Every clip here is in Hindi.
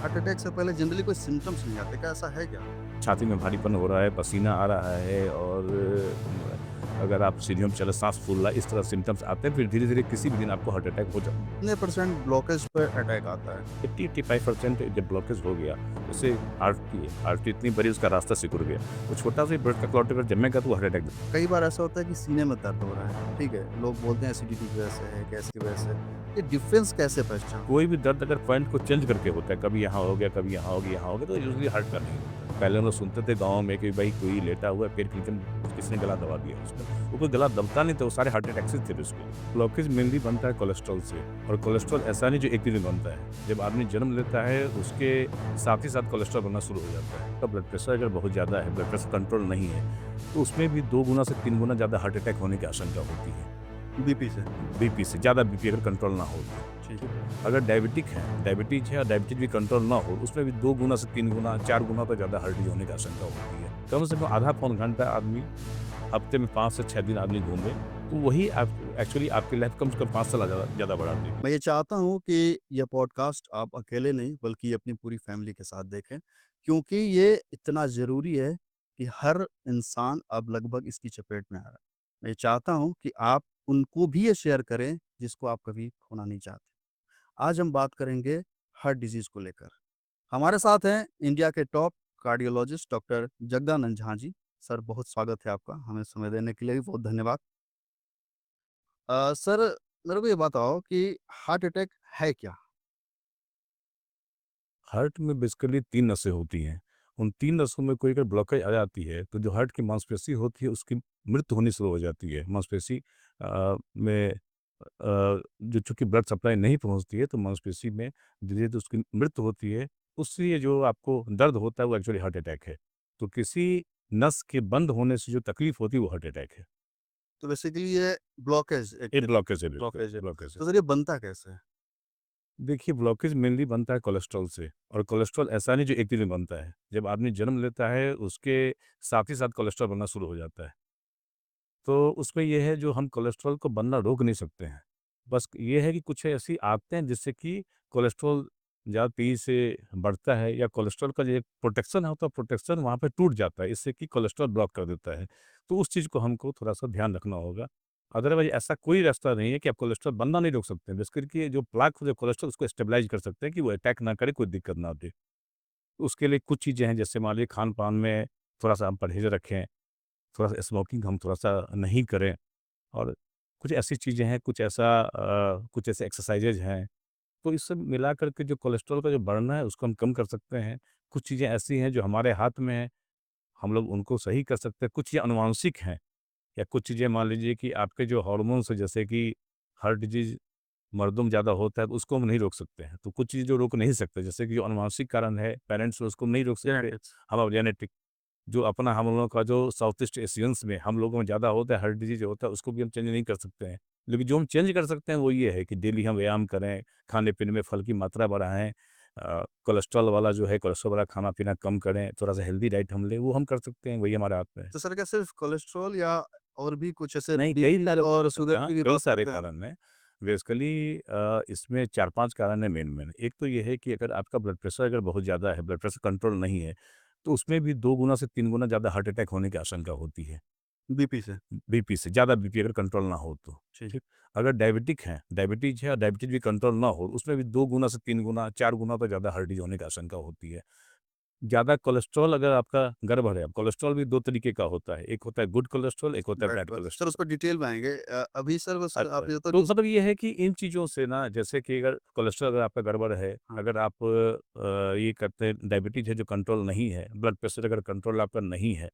हार्ट अटैक से पहले जनरली कोई सिम्पटम्स नहीं आते, क्या ऐसा है क्या? छाती में भारीपन हो रहा है, पसीना आ रहा है और अगर आप सीढ़ियों पे चले साँस फूल रहा है, इस तरह सिम्पटम्स आते हैं, फिर धीरे-धीरे किसी भी दिन आपको हार्ट अटैक हो जाता है। कितने परसेंट ब्लॉकेज पे अटैक आता है? 80-85% जब ब्लॉकेज हो गया, उससे हार्ट की इतनी बड़ी उसका रास्ता सिकुड़ गया, वो छोटा-सा ही ब्लड का क्लॉट अगर जमेगा तो वो हार्ट अटैक। कई बार ऐसा होता है कि सीने में दर्द हो रहा है, ठीक है? लोग बोलते हैं एसिडिटी की वजह से है, गैस की वजह से है। ये डिफरेंस कैसे पहचानें? कोई भी दर्द अगर पॉइंट को चेंज करके होता है, कभी यहाँ हो गया, कभी यहाँ हो गया, यहाँ हो गया, तो यूजुअली हार्ट का नहीं होता। पहले हम लोग सुनते थे गाँव में कि भाई कोई लेटा हुआ है, पेट के नीचे किसी ने गला दबा दिया उसका। वो कोई गला दबता नहीं था, वो सारे हार्ट अटैक से थे उसके। ब्लॉकेज मेनली बनता है कोलेस्ट्रॉल से और कोलेस्ट्रॉल ऐसा नहीं जो एक दिन में बनता है। जब आदमी जन्म लेता है, उसके साथ ही साथ कोलेस्ट्रॉल बनना शुरू हो जाता है। तो ब्लड प्रेशर अगर बहुत ज़्यादा है, ब्लड प्रेशर कंट्रोल नहीं है, तो उसमें भी 2 गुना से 3 गुना ज़्यादा हार्ट अटैक होने की आशंका होती है। बीपी से? बीपी से ज़्यादा बीपी अगर कंट्रोल ना हो तो। ठीक ठीक। है। अगर डायबिटीज़ है और डायबिटीज़ भी कंट्रोल ना हो, उसमें भी 2 गुना से 3 गुना, 4 गुना तो ज़्यादा हार्ट डिज़ीज़ होने की आशंका होती है। कम से कम आधा पौन घंटा आदमी हफ्ते में 5 से 6 दिन आदमी घूमे, तो वही आप एक्चुअली आपकी लाइफ कम से कम 5 साल ज़्यादा ज़्यादा बढ़ा देगी। मैं ये चाहता हूँ कि ये पॉडकास्ट आप अकेले नहीं बल्कि अपनी पूरी फैमिली के साथ देखें, क्योंकि ये इतना ज़रूरी है कि हर इंसान अब लगभग इसकी चपेट में आ रहा है। मैं ये चाहता हूँ कि आप उनको भी ये शेयर करें जिसको आप कभी खोना नहीं चाहते। आज हम बात करेंगे हार्ट डिज़ीज़ को लेकर। हमारे साथ हैं इंडिया के top cardiologist doctor Jagdanand Jha ji. Sir, बहुत स्वागत है आपका। हमें समय देने के लिए भी बहुत धन्यवाद। सर, मेरे को ये बताओ कि हार्ट अटैक है क्या? हार्ट में बेसिकली 3 नसें होती हैं। उन 3 नसों में कोई अगर ब्लॉकेज आ जाती है, तो जो हार्ट की मांसपेशी होती है, उसकी मृत्यु होनी शुरू हो जाती है। मांसपेशी में जो चूँकि ब्लड सप्लाई नहीं पहुँचती है, तो मांसपेशी में धीरे-धीरे उसकी मृत्यु होती है। उससे ये जो आपको दर्द होता है, वो एक्चुअली हार्ट अटैक है। तो किसी नस के बंद होने से जो तकलीफ होती है, वो हार्ट अटैक है। तो बेसिकली ये ब्लॉकेज एक ये तरीके ब्लॉकेज है बिल्कुल, ब्लॉकेज है। ब्लॉकेज है। तो सर, ये बनता कैसे है? देखिए, ब्लॉकेज मेनली बनता है कोलेस्ट्रॉल से और कोलेस्ट्रॉल ऐसा नहीं जो एक दिन में बनता है। जब आदमी जन्म लेता है, उसके साथ ही साथ कोलेस्ट्रॉल बनना शुरू हो जाता है। तो उसमें ये है जो हम कोलेस्ट्रॉल को बनना रोक नहीं सकते हैं। बस ये है कि कुछ ऐसी आदतें हैं जिससे कि कोलेस्ट्रॉल ज़्यादा तेज़ी से बढ़ता है या कोलेस्ट्रॉल का जो एक प्रोटेक्शन होता है, प्रोटेक्शन वहाँ पे टूट जाता है, इससे कि कोलेस्ट्रॉल ब्लॉक कर देता है। तो उस चीज़ को हमको थोड़ा-सा ध्यान रखना होगा। अदरवाइज़ ऐसा कोई रास्ता नहीं है कि आप कोलेस्ट्रॉल बनना नहीं रोक सकते हैं। बस करके जो प्लाक जो कोलेस्ट्रॉल उसको स्टेबलाइज़ कर सकते हैं कि वो अटैक ना करे, कोई दिक्कत ना दे। उसके लिए कुछ चीज़ें हैं जैसे मान लीजिए खान-पान में थोड़ा-सा हम परहेज़ रखें, थोड़ा-सा स्मोकिंग हम थोड़ा-सा नहीं करें। और कुछ ऐसी चीज़ें हैं, कुछ ऐसे एक्सरसाइज़ेज़ हैं, तो इस सब मिला कर के जो कोलेस्ट्रॉल का जो बढ़ना है, उसको हम कम कर सकते हैं। कुछ चीज़ें ऐसी हैं जो हमारे हाथ में हैं, हम लोग उनको सही कर सकते हैं। कुछ चीज़ें आनुवांशिक हैं या कुछ चीज़ें मान लीजिए कि आपके जो हार्मोन्स हैं, जैसे कि हार्ट डिज़ीज़ मर्दों में ज़्यादा होता है, तो उसको हम नहीं रोक सकते हैं। तो कुछ चीज़ें जो रोक नहीं सकते, जैसे कि जो आनुवांशिक कारण है, पेरेंट्स उसको नहीं रोक सकते। जेनेटिक्स। हम अब जेनेटिक जो अपना हम लोगों का जो साउथ ईस्ट एशियंस में हम लोगों में ज़्यादा होता है, हार्ट डिज़ीज़ जो होता है, उसको भी हम चेंज नहीं कर सकते हैं। लेकिन जो हम चेंज कर सकते हैं, वो ये है कि डेली हम व्यायाम करें, खाने-पीने में फल की मात्रा बढ़ाएँ, कोलेस्ट्रॉल वाला जो है, कोलेस्ट्रॉल वाला खाना-पीना कम करें, थोड़ा-सा हेल्दी डाइट हम लें, वो हम कर सकते हैं, वही हमारे हाथ में है। तो सर, क्या सिर्फ़ कोलेस्ट्रॉल या और भी कुछ ऐसे नहीं, कई बीपी सारे और शुगर हाँ, की भी कई बात सारे करते हैं हम? कारण हैं। बेसिकली इसमें 4-5 कारण हैं मेन। एक तो ये है कि अगर आपका ब्लड प्रेशर अगर बहुत ज़्यादा है, ब्लड प्रेशर कंट्रोल नहीं है, तो उसमें भी 2 गुना से 3 गुना ज़्यादा हार्ट अटैक होने की आशंका होती है। बीपी से? बीपी से, ज़्यादा बीपी अगर कंट्रोल ना हो तो, ठीक। ठीक? अगर डायबिटीज़ है और डायबिटीज़ भी कंट्रोल ना हो, उसमें भी 2 गुना से 3 गुना, 4 गुना तो ज़्यादा हार्ट डिज़ीज़ होने की आशंका होती है। ज़्यादा कोलेस्ट्रॉल अगर आपका गड़बड़ है, अब कोलेस्ट्रॉल भी 2 तरीके का होता है, एक होता है गुड कोलेस्ट्रॉल, एक होता है बैड बैड पर सर, उस कोलेस्ट्रॉल। पर डिटेल में आएँगे। अभी सर बस अच्छा, आप ये तो तो मतलब ये है कि इन चीज़ों से ना जैसे कि अगर कोलेस्ट्रॉल अगर आपका गड़बड़ है, हाँ। अगर आप ये करते हैं डायबिटीज़ है जो कंट्रोल नहीं है, ब्लड प्रेशर अगर कंट्रोल आपका नहीं है,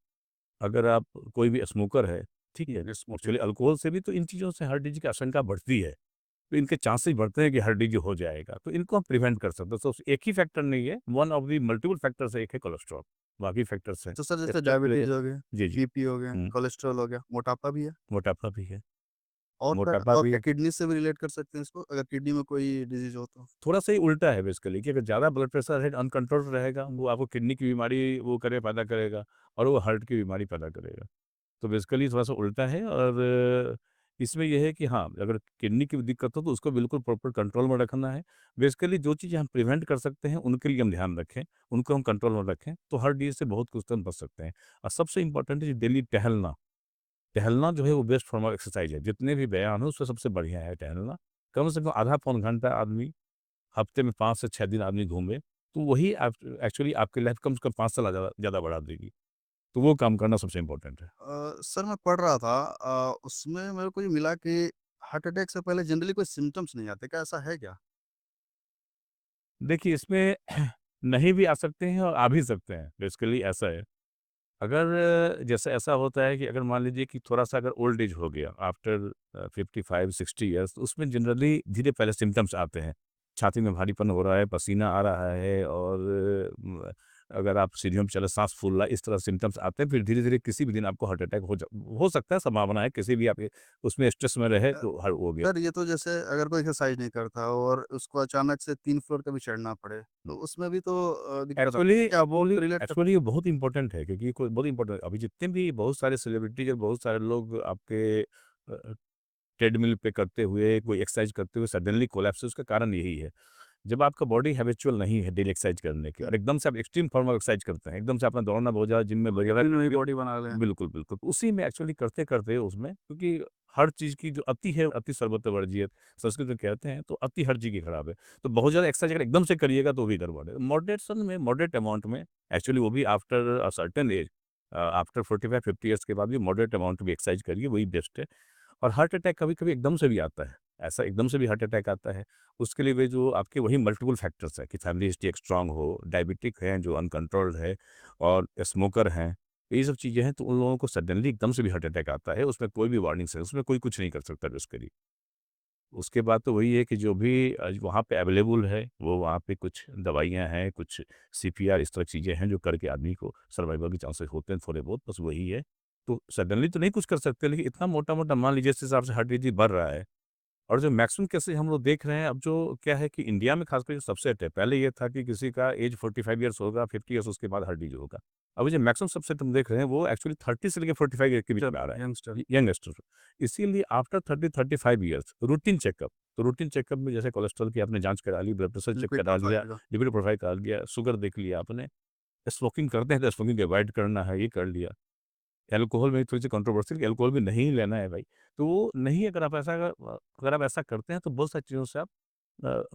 अगर आप कोई भी स्मोकर है, ठीक है? स्मोकिंग। एक्चुअली अल्कोहल से भी तो इन चीज़ों से हार्ट डिज़ीज़ की आशंका बढ़ती है। तो इनके चांसेस बढ़ते हैं कि हार्ट डिज़ीज़ हो जाएगा, तो इनको हम प्रिवेंट कर सकते हैं। तो एक ही फैक्टर नहीं है, one of the multiple factors है, एक है कोलेस्ट्रॉल, बाकी फैक्टर्स हैं। तो सर, जैसे स्पेशली डायबिटीज़ हो गया, जी, जी। बीपी हो गया, हुँ, कोलेस्ट्रॉल हो गया, मोटापा भी है? मोटापा भी है, और क्या मोटापा और भी क्या है। किडनी से भी रिलेट कर सकते हैं इसको, अगर किडनी में कोई डिज़ीज़ हो तो? थोड़ा-सा ही उल्टा है बेसिकली कि अगर ज़्यादा ब्लड प्रेशर है अनकंट्रोल्ड रहेगा, वो आपको किडनी की बीमारी वो करे पैदा करेगा और वो हार्ट की बीमारी पैदा करेगा। तो बेसिकली थोड़ा-सा उल्टा है और इसमें ये है कि हाँ, अगर किडनी की दिक्कत हो तो उसको बिल्कुल प्रॉपर कंट्रोल में रखना है। बेसिकली जो चीज़ें हम प्रिवेंट कर सकते हैं, उनके लिए हम ध्यान रखें, उनको हम कंट्रोल में रखें, तो हर चीज़ से बहुत कुछ हम बच सकते हैं। और सबसे इम्पोर्टेंट है डेली टहलना। टहलना जो है वो बेस्ट फॉर्म ऑफ एक्सरसाइज है। जितने भी व्यायाम है उसमें सबसे बढ़िया है टहलना। कम से कम आधा पौन घंटा आदमी हफ्ते में 5 से 6 दिन आदमी घूमे, तो वही आप एक्चुअली आपकी लाइफ कम से कम 5 साल ज़्यादा ज़्यादा बढ़ा देगी। तो वो काम करना सबसे इम्पोर्टेंट है। सर मैं पढ़ रहा था उसमें मेरे को ये मिला कि हार्ट अटैक से पहले जनरली कोई सिम्पटम्स नहीं आते, क्या ऐसा है क्या? देखिए इसमें नहीं भी आ सकते हैं और आ भी सकते हैं, बेसिकली ऐसा है। अगर जैसे ऐसा होता है कि अगर मान लीजिए कि थोड़ा-सा अगर ओल्ड एज हो गया आफ्टर 55-60 इयर्स तो उसमें जनरली धीरे पहले सिम्पटम्स आते हैं। छाती में भारीपन हो रहा है, पसीना आ रहा है और अगर आप सीढ़ियों पे चले साँस फूल रहा है, इस तरह सिम्पटम्स आते हैं। फिर धीरे-धीरे किसी भी दिन आपको हार्ट अटैक हो सकता है, संभावना है किसी भी आप उसमें स्ट्रेस में रहे अ, तो हर हो गया। सर ये तो जैसे अगर कोई एक्सरसाइज नहीं करता और उसको अचानक से 3 फ्लोर कभी चढ़ना पड़े, तो उसमें भी तो दिक्कत एक्चुअली आती है। क्या वो एक्चुअली रिलेट कर एक्चुअली ये बहुत इम्पोर्टेंट है क्योंकि कोई बहुत इम्पोर्टेंट अभी जितने भी बहुत सारे सेलिब्रिटीज़ और बहुत सारे लोग आपके ट्रेडमिल पे करते हुए, कोई एक्सरसाइज करते हुए सडनली कोलैप्स उसका कारण यही है। जब आपका बॉडी हैबिचुअल नहीं है डेली एक्सरसाइज करने की हुँ, और एकदम से आप एक्सट्रीम फॉर्म ऑफ एक्सरसाइज करते हैं, एकदम से आपने दौड़ना बहुत ज़्यादा जिम में वगैरह नई बॉडी बना लें। बिल्कुल, बिल्कुल। तो उसी में एक्चुअली करते-करते उसमें क्योंकि हर चीज़ की जो अति है, अति सर्वत्र वर्जियत संस्कृत में कहते हैं, तो अति हर चीज़ की खराब है। तो बहुत ज़्यादा एक्सरसाइज अगर एकदम से करिएगा तो भी गड़बड़ है। मॉडरेशन में मॉडरेट अमाउंट में एक्चुअली वो भी after a certain age after 45-50 years के बाद भी मॉडरेट अमाउंट में एक्सरसाइज करिए, वही बेस्ट है। और हार्ट अटैक कभी-कभी एकदम से भी आता है। ऐसा एकदम से भी हार्ट अटैक आता है। उसके लिए वे जो आपके वही मल्टीपल फैक्टर्स हैं कि फैमिली हिस्ट्री एक स्ट्रॉन्ग हो, डायबिटिक है जो अनकंट्रोल्ड है और स्मोकर हैं। ये सब चीज़ें हैं तो उन लोगों को सडनली एकदम से भी हार्ट अटैक आता है। उसमें कोई भी वार्निंग है, उसमें कोई कुछ नहीं कर सकता बेसिकली। उसके बाद तो वही है कि जो भी वहाँ पे अवेलेबल है, वो वहाँ पे कुछ दवाइयाँ हैं, कुछ सीपीआर इस तरह की चीज़ें हैं जो करके आदमी को सर्वाइवल के चांसेस होते हैं थोड़े बहुत, बस वही है। तो सडनली तो नहीं कुछ कर सकते लेकिन इतना मोटा-मोटा मान लीजिए जिस हिसाब से हार्ट डिज़ीज़ बढ़ रहा है और जो मैक्सिमम केसेज़ हम लोग देख रहे हैं, अब जो क्या है कि इंडिया में खासकर जो सबसेट है, पहले ये था कि किसी का एज 45 इयर्स होगा, 50 इयर्स उसके बाद हार्ट डिज़ीज़ होगा। अभी जो मैक्सिमम सबसेट हम देख रहे हैं, वो एक्चुअली 30 से लेके 45 ईयर के बीच में आ रहा है, यंगस्टर। यंगस्टर। इसीलिए आफ्टर 30-35 इयर्स रूटीन चेकअप, तो रूटीन चेकअप में जैसे कोलेस्ट्रॉल की आपने जाँच करा ली, ब्लड प्रेशर चेक लिपिड करा लिया, प्रोफाइल का। लिपिड प्रोफाइल करा लिया, शुगर देख लिया आपने, स्मोकिंग करते हैं तो स्मोकिंग अवॉइड करना है, ये कर लिया। अल्कोहल में थोड़ी-सी कंट्रोवर्सी कि अल्कोहल भी नहीं लेना है भाई। तो वो नहीं अगर आप ऐसा करते हैं तो बहुत सारी चीज़ों से आप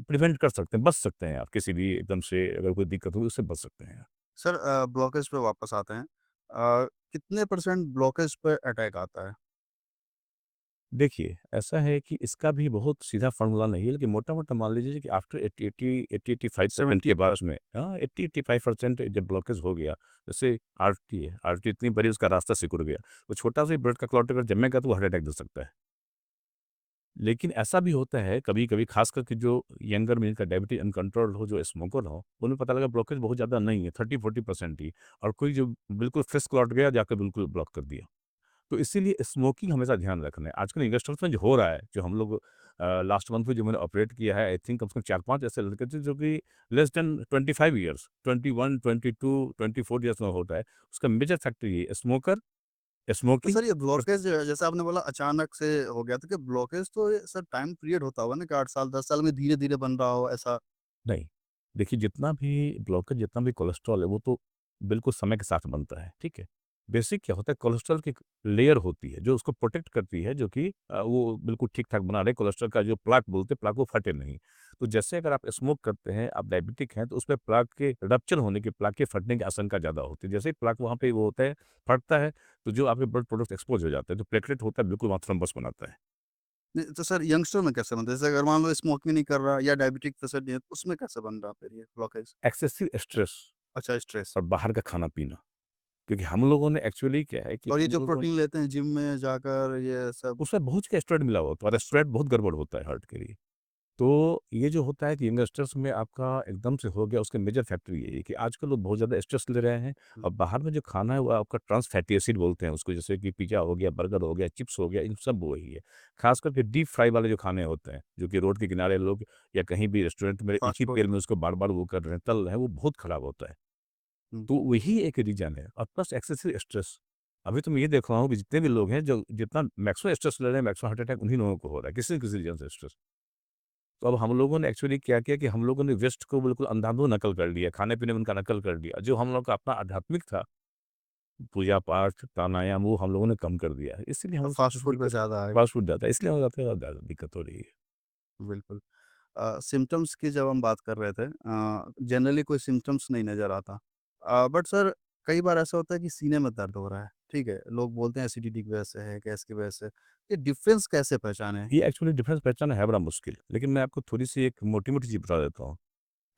प्रिवेंट कर सकते हैं, बच सकते हैं आप किसी भी एकदम से अगर कोई दिक्कत हुई उससे बच सकते हैं। सर ब्लॉकेज पे वापस आते हैं। कितने परसेंट ब्लॉकेज पे अटैक आता है? देखिए, ऐसा है कि इसका भी बहुत सीधा फ़ॉर्मूला नहीं है लेकिन मोटा-मोटा मान लीजिए कि आफ्टर 80-85% 70। के बाद में हाँ, 80-85% जब ब्लॉकेज हो गया, जैसे आर्टरी है, आर्टरी इतनी बड़ी उसका रास्ता सिकुड़ गया, वो छोटा-सा ही ब्लड का क्लॉट अगर जमेगा तो वो हार्ट अटैक दे सकता है। लेकिन ऐसा भी होता है कभी-कभी ख़ास करके जो यंगर में जिनका डायबिटीज़ अनकंट्रोल्ड हो, जो स्मोकर हो, उन्हें पता लगा ब्लॉकेज बहुत ज़्यादा नहीं है, 30-40% ही और कोई जो बिल्कुल फ्रेश क्लॉट गया जाकर बिल्कुल ब्लॉक कर दिया। तो इसीलिए स्मोकिंग हमेशा ध्यान रखना है। आजकल यंगस्टर्स में जो हो रहा है, जो हम लोग लास्ट मंथ में जो मैंने ऑपरेट किया है, आई थिंक कम से कम 4-5 ऐसे लड़के थे जो कि लेस देन 25 इयर्स, 21, 22, 24 इयर्स में होता है। उसका मेजर फैक्टर ये है स्मोकर, तो स्मोकिंग सर ये और ब्लॉकेज जैसे आपने बोला अचानक से हो गया, तो क्या ब्लॉकेज तो ये सर टाइम पीरियड होता होगा ना कि 8 साल 10 साल में धीरे-धीरे बन रहा हो ऐसा? नहीं, देखिए जितना भी ब्लॉकेज, जितना भी कोलेस्ट्रॉल है, वो तो बिल्कुल समय के साथ बनता है, ठीक है? बेसिक क्या होता है कोलेस्ट्रॉल की एक लेयर होती है, जो उसको प्रोटेक्ट करती है, जो कि वो बिल्कुल ठीक-ठाक बना रहे, कोलेस्ट्रॉल का जो प्लाक बोलते हैं, प्लाक वो फटे नहीं। तो जैसे अगर आप स्मोक करते हैं, आप डायबिटिक हैं, तो उसमें प्लाक के रप्चर होने की, प्लाक के फटने की आशंका ज़्यादा होती है। जैसे ही प्लाक वहाँ पे वो होता है, फटता है, तो जो आपके ब्लड प्रोडक्ट्स एक्सपोज़ हो जाते हैं, तो प्लेटलेट होता है, बिल्कुल वहाँ थ्रोम्बस बनाता है। नहीं तो सर यंगस्टर में कैसे बनता है? जैसे अगर मान लो स्मोकिंग नहीं कर रहा या डायबिटिक पेशेंट नहीं है, तो उसमें कैसे बन रहा फिर ये ब्लॉकेज? एक्सेसिव स्ट्रेस अच्छा स्ट्रेस। और बाहर का खाना-पीना, क्योंकि हम लोगों ने एक्चुअली क्या है कि और ये हम जो लोगों प्रोटीन लेते हैं जिम में जाकर ये सब। उसमें बहुत का स्टेरॉइड मिला होता है और स्टेरॉइड बहुत गड़बड़ होता है हार्ट के लिए। तो ये जो होता है कि यंगस्टर्स में आपका एकदम से हो गया उसके मेजर फैक्टर ये है कि आजकल लोग बहुत ज़्यादा स्ट्रेस ले रहे हैं हुँ, और बाहर में जो खाना है वो आपका ट्रांस फैटी एसिड बोलते हैं उसको, जैसे कि पिज़्ज़ा हो गया, बर्गर हो गया, चिप्स हो गया, इन सब वही है। ख़ास करके डीप फ्राई वाले जो खाने होते हैं, जो कि रोड के किनारे लोग या कहीं भी रेस्टोरेंट में एक फास्ट ही फूड। तेल में उसको बार-बार वो कर रहे हैं, तल रहे हैं, वो बहुत खराब होता है। हुँ, तो वही एक रीज़न है और प्लस एक्सेसिव स्ट्रेस। अभी तो मैं ये देख रहा हूँ कि जितने भी लोग हैं जो जितना मैक्सिमम स्ट्रेस ले रहे हैं, मैक्सिमम हार्ट अटैक उन्हीं लोगों को हो रहा है, किसी न किसी रीज़न से स्ट्रेस। तो अब हम लोगों ने एक्चुअली क्या किया कि हम लोगों ने वेस्ट को बिल्कुल अंधाधुंध नकल कर लिया, खाने-पीने में उनका नकल कर लिया। जो हम लोग का अपना आध्यात्मिक था, पूजा-पाठ, प्राणायाम वो हम लोगों ने कम कर दिया है। इसीलिए हम फ़ास्ट सबसे फूड पे दिक्कत ज़्यादा है। फास्ट फूड ज़्यादा है, इसलिए हमें ज़्यादा दिक्कत हो रही है। बिल्कुल। सिम्पटम्स की जब हम बात कर रहे थे जनरली कोई सिम्पटम्स नहीं नज़र आता। बट सर कई बार ऐसा होता है कि सीने में दर्द हो रहा है, ठीक है? लोग बोलते हैं एसिडिटी की वजह से है, गैस की वजह से। ये डिफ़रेंस कैसे पहचानें? ये एक्चुअली डिफरेंस पहचानना है बड़ा मुश्किल, लेकिन मैं आपको थोड़ी-सी एक मोटी-मोटी चीज़ बता देता हूँ।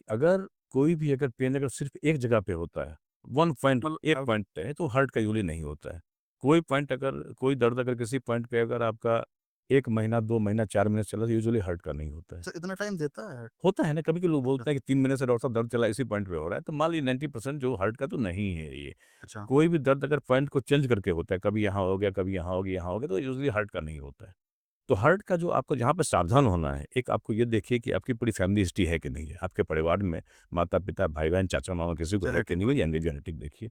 अगर कोई भी अगर पेन अगर सिर्फ़ एक जगह पे होता है, 1 पॉइंट मतलब एक पॉइंट पे है, तो हार्ट का यूज़ुअली नहीं होता है। कोई दर्द अगर किसी पॉइंट पे अगर आपका 1 महीना, 2 महीना, 4 महीने चला, तो यूजुअली हार्ट का नहीं होता है। सर इतना टाइम देता है? होता है ना, कभी-कभी लोग अच्छा, बोलते हैं कि 3 महीने से डॉक्टर साहब दर्द चला इसी पॉइंट पे हो रहा है, तो मान लीजिए 90% जो हार्ट का तो नहीं है ये। अच्छा। कोई भी दर्द अगर पॉइंट को चेंज करके होता है, कभी यहाँ हो गया, कभी यहाँ हो गया, तो यूजुअली हार्ट का नहीं होता है। तो हार्ट का जो आपको जहाँ पे सावधान होना है, एक आपको ये देखिए कि आपकी पूरी फैमिली हिस्ट्री है कि नहीं है। आपके परिवार में माता-पिता, भाई-बहन, चाचा-मामा किसी को है कि जेनेटिक नहीं है, या जेनेटिक देखिए।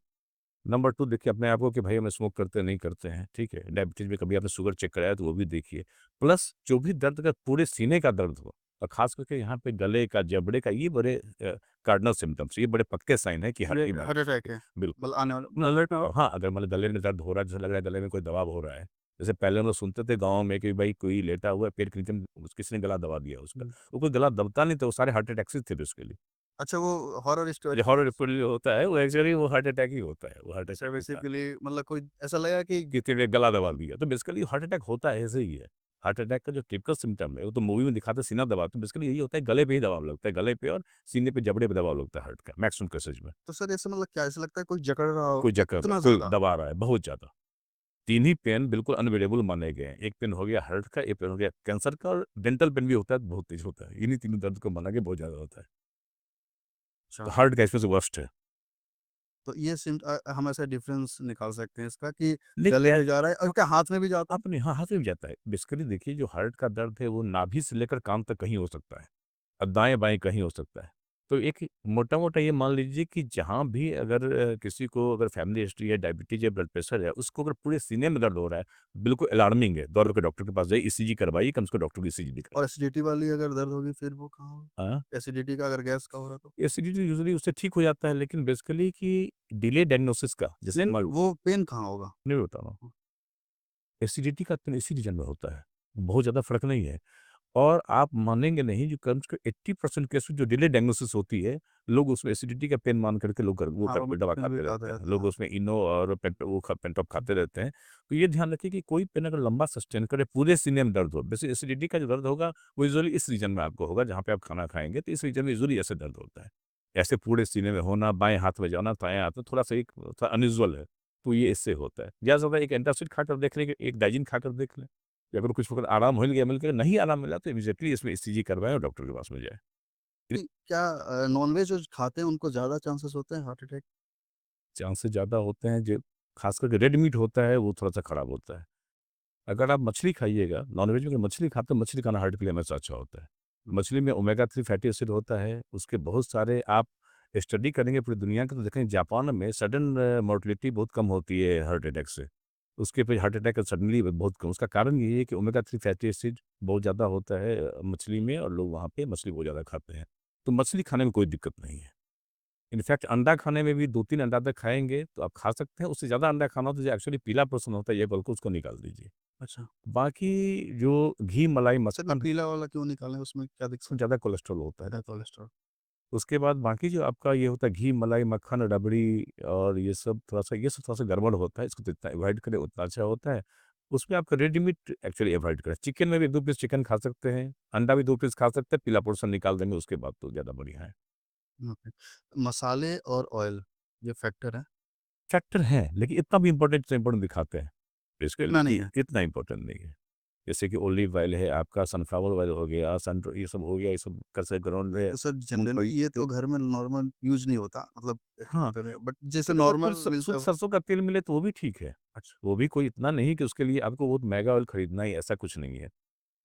नंबर 2 देखिए अपने आप को कि भाई हम स्मोक करते हैं, नहीं करते हैं, ठीक है? डायबिटीज़ में कभी आपने शुगर चेक कराया तो वो भी देखिए। प्लस जो भी दर्द अगर पूरे सीने का दर्द हो और ख़ास करके यहाँ पे गले का, जबड़े का, ये बड़े कार्डिनल सिम्पटम्स, ये बड़े पक्के साइन हैं कि हार्ट ये बीमारी हार्ट अटैक है। है। बिल्कुल। मतलब आने वाला अलर्ट में हो हाँ, अगर मतलब गले में दर्द हो रहा है, जैसे लग रहा है गले में कोई दबाव हो रहा है। जैसे पहले हम लोग सुनते थे गाँव में कि भाई कोई लेटा हुआ है, पेट के नीचे किसी ने गला दबा दिया उसका। हुँ। वो कोई गला दबता नहीं था, वो सारे हार्ट अटैक्स ही थे बेसिकली। अच्छा वो हॉरर जो स्टोरी हॉरर रिपोर्ट जो होता है, वो एक्चुअली वो हार्ट अटैक ही होता है। वो हार्ट अच्छा अटैक के कारण बेसिकली मतलब कोई ऐसा लगा कि किसी ने गला दबा दिया। तो बेसिकली हार्ट अटैक होता है ऐसे ही है। हार्ट अटैक का जो टिपिकल सिम्पटम है, वो तो मूवी में दिखाते हैं सीना दबाते हैं, बेसिकली यही होता है गले पे ही दबाव लगता है। गले पे और सीने पे, जबड़े पे दबाव लगता है हार्ट का, मैक्सिमम केसेज़ में। तो सर ऐसे मतलब क्या ऐसा लगता है कोई जकड़ रहा हो कोई जकड़ रहा है, इतना कोई ज़्यादा? दबा रहा है, बहुत ज़्यादा। 3 ही पेन बिल्कुल अनअवॉइडेबल माने गए हैं। एक पेन हो गया हार्ट का, एक पेन हो गया कैंसर का और डेंटल पेन भी होता है, बहुत तेज़ होता है। इन्हीं तीनों दर्द को माना के बहुत ज़्यादा होता है। अच्छा। तो हार्ट का इसमें से वर्स्ट है। तो ये हम ऐसा डिफरेंस निकाल सकते हैं इसका कि गले लेकिन में जा रहा है और क्या हाथ में भी जाता है? अपने हाँ, हाथ में भी जाता है। बेसिकली देखिए जो हार्ट का दर्द है वो नाभि से लेकर कान तक कहीं हो सकता है। दाएँ-बाएँ कहीं हो सकता है। तो एक मोटा-मोटा ये मान लीजिए कि जहाँ भी अगर किसी को अगर फैमिली हिस्ट्री है, डायबिटीज़ है, ब्लड प्रेशर है, उसको अगर पूरे सीने में दर्द हो रहा है, बिल्कुल अलार्मिंग है। दौड़ के डॉक्टर के पास जाइए, ईसीजी करवाइए, कम से कम डॉक्टर को ईसीजी और दिखाइए। एसिडिटी वाली अगर दर्द होगी फिर वो कहाँ होगी? हाँ, एसिडिटी का अगर गैस का हो रहा तो? एसिडिटी यूजुअली उससे ठीक हो जाता है, लेकिन बेसिकली कि डिले डायग्नोसिस का जैसे नहीं, मैं वो पेन कहाँ होगा? नहीं बता रहा हूँ। एसिडिटी का तो इसी रीज़न में होता है। बहुत ज़्यादा फ़र्क नहीं है। और आप मानेंगे नहीं जो कम से कम 80% केस में जो डिले डायग्नोसिस होती है, लोग उसमें एसिडिटी का पेन मान करके लोग वो हाँ, दवा पेन भी खाते खाते रहते हैं। रहते हैं, लोग हाँ। उसमें इनो और पेंटॉप खाते रहते हैं। तो ये ध्यान रखिए कि कोई पेन अगर लंबा सस्टेन करे, पूरे सीने में दर्द हो, वैसे एसिडिटी का जो दर्द होगा, वो यूजुअली इस रीजन में आपको होगा जहाँ पे आप खाना खाएँगे, तो इस रीजन में यूजुअली ऐसे दर्द होता है। ऐसे पूरे सीने में होना, बाएँ हाथ में जाना, दाएँ हाथ में थोड़ा-सा एक थोड़ा अनयूजुअल है, तो ये इससे होता है। ज़्यादा से ज़्यादा एक एंटासिड खाकर देख लें, एक डाइजिन खाकर देख लें। कि अगर कुछ वक़्त आराम मिल गया, नहीं आराम मिला तो इमीडिएटली इसमें ईसीजी करवाएँ और डॉक्टर के पास में जाएँ। इ नहीं, क्या नॉन-वेज जो खाते हैं उनको ज़्यादा चांसेस होते हैं हार्ट अटैक? चांसेस ज़्यादा होते हैं जो ख़ास करके रेड मीट होता है वो थोड़ा-सा ख़राब होता है। अगर आप मछली खाइएगा, नॉन-वेज में अगर मछली खाते हैं, मछली खाना हार्ट के लिए हमेशा अच्छा होता है। मछली में ओमेगा 3 फैटी एसिड होता है, उसके बहुत सारे आप स्टडी करेंगे पूरी दुनिया की तो देखेंगे जापान में सडन मोर्टेलिटी बहुत कम होती है हार्ट अटैक से। उसके फिर हार्ट अटैक सडनली बहुत कम उसका कारण यही है कि ओमेगा 3 फैटी एसिड बहुत ज़्यादा होता है मछली में और लोग वहाँ पे मछली बहुत ज़्यादा खाते हैं। तो मछली खाने में कोई दिक्कत नहीं है। इनफैक्ट अंडा खाने में भी 2-3 अंडा तक खाएँगे तो आप खा सकते हैं, उससे ज़्यादा अंडा खाना हो तो जो एक्चुअली पीला पोर्शन होता है ये बिल्कुल उसको निकाल दीजिए। अच्छा। बाकी जो घी, मलाई, सर ये मक्खन पीला वाला क्यों निकालें उसमें क्या दिक्कत उसमें ज़्यादा कोलेस्ट्रॉल होता है। है कोलेस्ट्रॉल? उसके बाद बाकी जो आपका ये होता है घी, मलाई, मक्खन, रबड़ी और ये सब थोड़ा-सा गड़बड़ होता है, इसको जितना अवॉइड करें उतना अच्छा होता है। उसमें आपका रेड मीट एक्चुअली अवॉइड करें। चिकन में भी 2 पीस चिकन खा सकते हैं, अंडा भी 2 पीस खा सकते हैं, पीला पोर्शन निकाल देंगे उसके बाद तो ज़्यादा बढ़िया है। ओके। मसाले और ऑयल ये फैक्टर है? फैक्टर है, लेकिन इतना भी इम्पोर्टेंट दिखाते हैं। इतना नहीं बेसिकली है? इतना इम्पोर्टेंट नहीं है। जैसे कि ऑलिव ऑयल है, आपका सनफ्लावर ऑयल हो गया, सन ये सब हो गया, ये सब कैसे ग्राउंड है, तो सर जनरली मूँगफली ये तो तो घर में नॉर्मल यूज़ नहीं होता मतलब हाँ, बट जैसे लेकिन अगर कोई नॉर्मल मिलता शुद्ध है सरसों का तेल मिले तो वो भी ठीक है। अच्छा। वो भी कोई इतना नहीं कि उसके लिए आपको बहुत महँगा ऑयल खरीदना ही ऐसा कुछ नहीं है।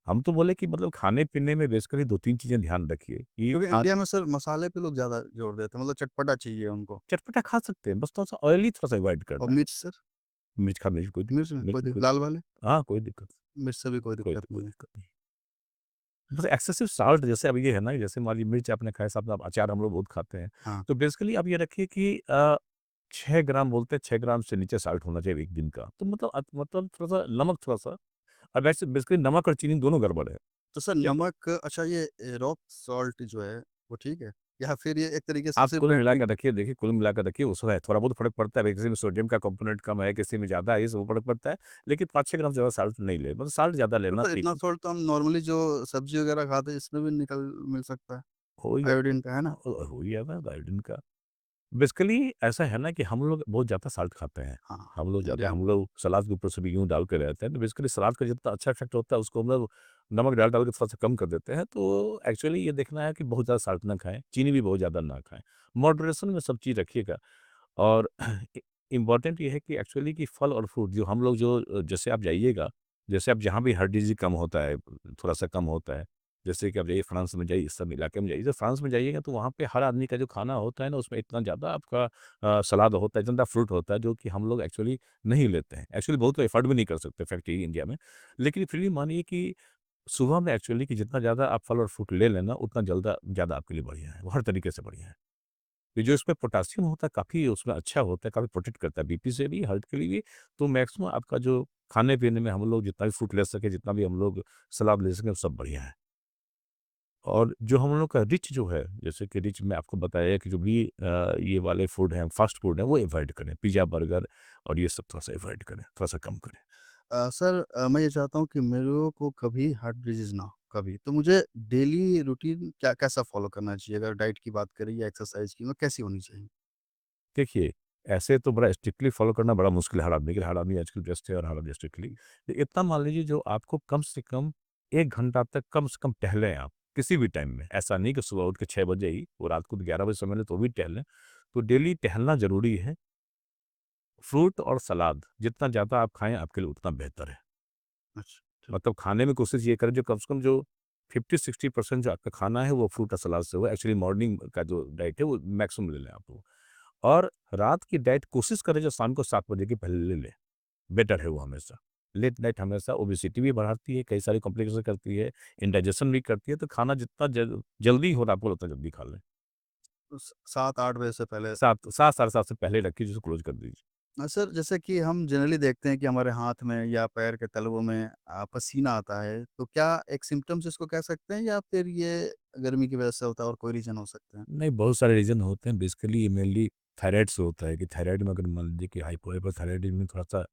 हम तो बोले कि मतलब खाने-पीने में बेसिकली 2-3 चीज़ें ध्यान रखिए कि क्योंकि हाँ, इंडिया में सर मसाले पे लोग ज़्यादा जोर देते हैं मतलब चटपटा चाहिए उनको चटपटा खा सकते हैं, बस थोड़ा-सा ऑयली थोड़ा-सा अवॉइड और करना है। मिर्च सर? मिर्च खाने में कोई मिर्च में कोई बिल्कुल दिक कोई लाल वाले? हाँ, कोई दिक्कत मिर्च से भी कोई कोई दिक्कत कोई नहीं है। दिक्कत नहीं। बस एक्सेसिव साल्ट जैसे अब ये है ना, जैसे मान लीजिए मिर्च आपने खाया, साथ में अचार हम लोग बहुत खाते हैं। हाँ, तो बेसिकली आप ये रखिए कि 6 ग्राम बोलते हैं, 6 ग्राम से नीचे साल्ट होना चाहिए 1 दिन का। तो मतलब मतलब थोड़ा-सा नमक थोड़ा-सा, और वैसे बेसिकली नमक और चीनी दोनों गड़बड़ है। तो सर क्या नमक अच्छा ये रॉक सॉल्ट जो है वो ठीक है? या फिर ये एक तरीके से आप सिर्फ़ कुल मिला बैटरी के रखिए, देखिए कुल मिला के रखिए, उसमें थोड़ा बहुत फ़र्क पड़ता है, किसी में सोडियम का कंपोनेंट कम है, किसी में ज़्यादा है, ये सब फ़र्क पड़ता है। लेकिन 5-6 ग्राम से ज़्यादा साल्ट नहीं ले, मतलब साल्ट ज़्यादा तो लेना सर ठीक इतना है। सॉल्ट तो हम नॉर्मली जो सब्ज़ी वग़ैरह खाते हैं इसमें भी मिल सकता है, हो ही आयोडीन का, है ना? हो ही जाता है आयोडीन का। बेसिकली ऐसा है ना कि हम लोग बहुत ज़्यादा साल्ट खाते हैं। हाँ, हाँ, ज़्यादा इंडिया में। हम लोग सलाद के ऊपर से भी यूँ डाल के रहते हैं, तो बेसिकली सलाद का जितना अच्छा इफ़ेक्ट होता है, उसको हम लोग नमक डाल-डाल के थोड़ा-सा कम कर देते हैं। तो एक्चुअली ये देखना है कि बहुत ज़्यादा साल्ट ना खाएँ, चीनी भी बहुत ज़्यादा ना खाएँ। मॉडरेशन में सब चीज़ रखिएगा। और इम्पोर्टेंट ये है कि एक्चुअली कि फल और फ्रूट जो हम लोग जैसे आप जाइएगा, जैसे आप जहाँ भी हार्ट डिज़ीज़ कम होता है, थोड़ा-सा कम होता है, जैसे कि आप जाइए फ्रांस में जाइए, इस सब इलाके में जाइए, तो फ्रांस में जाइएगा तो वहाँ पे हर आदमी का जो खाना होता है ना, उसमें इतना ज़्यादा आपका सलाद होता है, इतना ज़्यादा फ्रूट होता है, जो कि हम लोग एक्चुअली नहीं लेते हैं। एक्चुअली बहुत लोग अफ़ोर्ड भी नहीं कर सकते फैक्ट यही है इंडिया में। लेकिन फिर भी मानिए कि सुबह में एक्चुअली कि जितना ज़्यादा आप फल और फ्रूट ले लें ना, उतना ज़्यादा आपके लिए बढ़िया है, वो हर तरीके से बढ़िया है। ये जो इसमें पोटेशियम होता है, काफ़ी उसमें अच्छा होता है, काफ़ी प्रोटेक्ट करता है बीपी से भी, हार्ट के लिए भी। तो मैक्सिमम आपका जो खाने-पीने में हम लोग जितना भी फ्रूट ले सकें, जितना भी हम लोग सलाद ले सकें, वो सब बढ़िया है। और जो हम लोग का रिच जो है, जैसे कि रिच में आपको बताया कि जो भी ये वाले फूड हैं, फ़ास्ट फूड हैं, वो अवॉइड करें। पिज़्ज़ा, बर्गर और ये सब थोड़ा-सा अवॉइड करें, थोड़ा-सा कम करें। सर मैं ये चाहता हूँ कि मेरे को कभी हार्ट डिज़ीज़ ना हो, कभी। तो मुझे डेली रूटीन क्या कैसा फ़ॉलो करना चाहिए? अगर डाइट की बात करें या एक्सरसाइज़ की, वो कैसी होनी चाहिए? देखिए, ऐसे तो बड़ा स्ट्रिक्टली फ़ॉलो करना बड़ा मुश्किल है हर आदमी के लिए, हर आदमी आजकल व्यस्त है और हर आदमी स्ट्रिक्टली। इतना मान लीजिए जो आपको कम से कम 1 घंटा तक कम से कम टहलें आप, किसी भी टाइम में। ऐसा नहीं कि सुबह उठ के 6 बजे ही और रात को 11 बजे समय लें तो भी टहलें। तो डेली टहलना ज़रूरी है। फ्रूट और सलाद जितना ज़्यादा आप खाएँ आपके लिए उतना बेहतर है। अच्छा, ठीक। मतलब खाने में कोशिश ये करें जो कम से कम जो 50-60% जो आपका खाना है वो फ्रूट और सलाद से हो। एक्चुअली मॉर्निंग का जो डाइट है वो मैक्सिमम ले लें आप वो। और रात की डाइट कोशिश करें जो शाम को 7 बजे के पहले ले लें, बेटर है वो हमेशा। लेट नाइट हमेशा ओबेसिटी भी बढ़ाती है, कई सारी कॉम्प्लिकेशन करती है, इंडाइजेशन भी करती है, तो खाना जितना जल्दी हो रहा है आपको उतना जल्दी खा लें। तो 7-8 बजे से पहले 7 साढ़े 7 से पहले रखिए, जिसे क्लोज़ कर दीजिए। सर जैसे कि हम जनरली देखते हैं कि हमारे हाथ में या पैर के तलवों में पसीना आता है, तो क्या एक सिम्पटम्स इसको कह सकते हैं या फिर ये गर्मी की वजह से होता है और कोई रीज़न हो सकता है? नहीं, बहुत सारे रीज़न होते हैं, बेसिकली ये मेनली थायराइड से होता है कि थायराइड में अगर मान लीजिए कि हाइपोथायरायडिज़म में थोड़ा-सा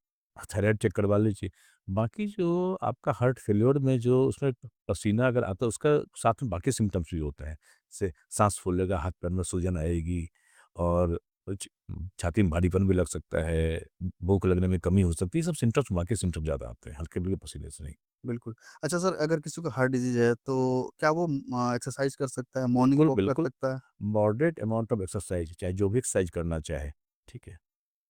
थायराइड चेक करवा लीजिए। बाकी जो आपका हार्ट फेल्योर में जो उसमें पसीना अगर आता है, उसका साथ में बाकी सिम्पटम्स भी होते हैं। जैसे साँस फूलेगा, हाथ-पैर में सूजन आएगी और कुछ छाती में भारीपन भी लग सकता है, भूख लगने में कमी हो सकती है। ये सब सिम्पटम्स बाकी सिम्पटम्स ज़्यादा आते हैं, हल्के-फुल्के पसीने से नहीं। बिल्कुल। अच्छा सर अगर किसी को हार्ट डिज़ीज़ है तो क्या वो एक्सरसाइज़ कर सकता है, मॉर्निंग बिल्कुल, वॉक कर बिल्कुल, सकता है? मॉडरेट अमाउंट ऑफ एक्सरसाइज़ चाहे जो भी एक्सरसाइज़ करना चाहे, ठीक है?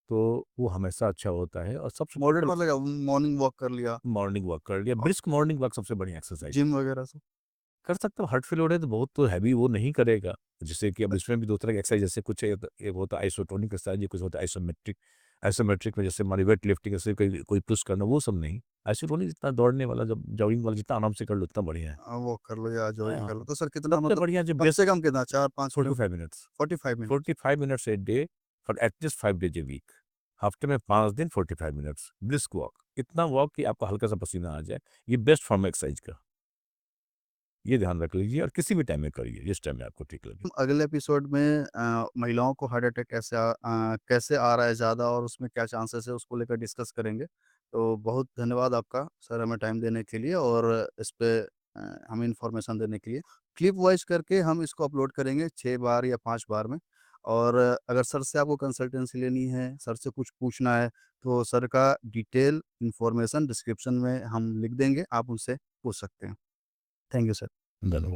तो वो हमेशा अच्छा होता है और सबसे मॉडरेट मतलब क्या मॉर्निंग वॉक कर लिया मॉर्निंग वॉक कर लिया, और ब्रिस्क मॉर्निंग वॉक सबसे बढ़िया एक्सरसाइज़ जिम वगैरह सब? कर सकते हो। हार्ट फेल्योर है तो बहुत तो हैवी वो नहीं करेगा। जैसे कि अब इसमें भी 2 तरह की एक्सरसाइज़ जैसे कुछ एक होता है आइसोटोनिक एक्सरसाइज़, कुछ होता है आइसोमेट्रिक। आइसोमेट्रिक में जैसे हमारी वेट लिफ्टिंग ऐसे कोई कोई पुश करना वो सब नहीं। आइसोटोनिक जितना दौड़ने वाला जब जॉगिंग वाला जितना आराम से कर लो उतना बढ़िया है। वॉक कर लो या जॉगिंग हाँ, कर लो। तो सर कितना सबसे मतलब बढ़िया जो कम बेस्ट से कम कितना 4-5 kilo 45 minutes 45 minutes? 45 minutes a day for at least 5 days a week. हफ्ते में 5 दिन 45 मिनट्स ब्रिस्क वॉक। इतना वॉक कि आपको हल्का-सा पसीना आ जाए। ये बेस्ट फॉर्म है एक्सरसाइज़ का। ये ध्यान रख लीजिए और किसी भी टाइम में करिए, जिस टाइम में आपको ठीक लगे। हम अगले एपिसोड में महिलाओं को हार्ट अटैक कैसे आ रहा है ज़्यादा और उसमें क्या चांसेस है उसको लेकर डिस्कस करेंगे। तो बहुत धन्यवाद आपका सर हमें टाइम देने के लिए और इस पे हमें इन्फॉर्मेशन देने के लिए। क्लिप वाइज़ करके हम इसको अपलोड करेंगे 6 बार या 5 बार में और अगर सर से आपको कंसल्टेंसी लेनी है, सर से कुछ पूछना है, तो सर का डिटेल इन्फॉर्मेशन डिस्क्रिप्शन में हम लिख देंगे, आप उनसे पूछ सकते हैं। Thank you sir. धन्यवाद।